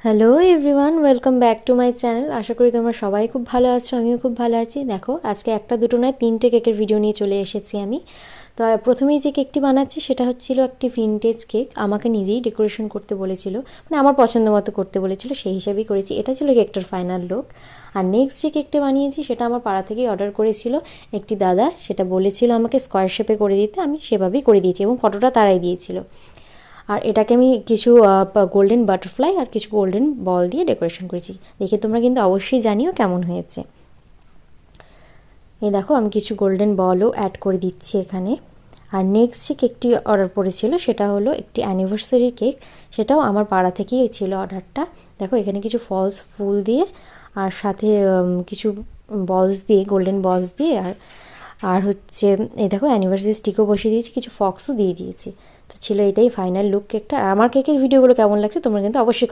Hello everyone, welcome back to my channel. আশা করি তোমরা সবাই খুব ভালো আছো, আমিও খুব ভালো আছি। দেখো, আজকে একটা দুটো নয়, তিনটে কেকের ভিডিও নিয়ে চলে এসেছি আমি। তো প্রথমেই যে কেকটি বানাচ্ছি সেটা হচ্ছিল একটি ভিনটেজ কেক। আমাকে নিজেই ডেকোরেশন করতে বলেছিল, মানে আমার পছন্দ মতো করতে বলেছিল, সেই হিসাবেই করেছি। এটা ছিল কেকটার ফাইনাল লুক। আর নেক্সট যে কেকটা বানিয়েছি সেটা আমার পাড়া থেকেই অর্ডার করেছিল একটি দাদা। সেটা বলেছিল আমাকে স্কোয়ার শেপে করে দিতে, আমি সেভাবেই করে দিয়েছি এবং ফটোটা তারাই দিয়েছিল। আর এটাকে আমি কিছু গোল্ডেন বাটারফ্লাই আর কিছু গোল্ডেন বল দিয়ে ডেকোরেশন করেছি। দেখে তোমরা কিন্তু অবশ্যই জানিও কেমন হয়েছে। এই দেখো, আমি কিছু গোল্ডেন বলও অ্যাড করে দিচ্ছি এখানে। আর নেক্সট যে কেকটি অর্ডার পড়েছিল সেটা হলো একটি অ্যানিভার্সারি কেক। সেটাও আমার পাড়া থেকেই ছিল অর্ডারটা। দেখো, এখানে কিছু ফলস ফুল দিয়ে আর সাথে কিছু বলস দিয়ে, গোল্ডেন বলস দিয়ে, আর হচ্ছে এই দেখো অ্যানিভার্সারি স্টিকও বসিয়ে দিয়েছি, কিছু ফক্সও দিয়ে দিয়েছি। তো ছিল এটাই ফাইনাল লুক কেকটা। আর আমার কেকের ভিডিওগুলো কেমন লাগছে তোমরা কিন্তু অবশ্যই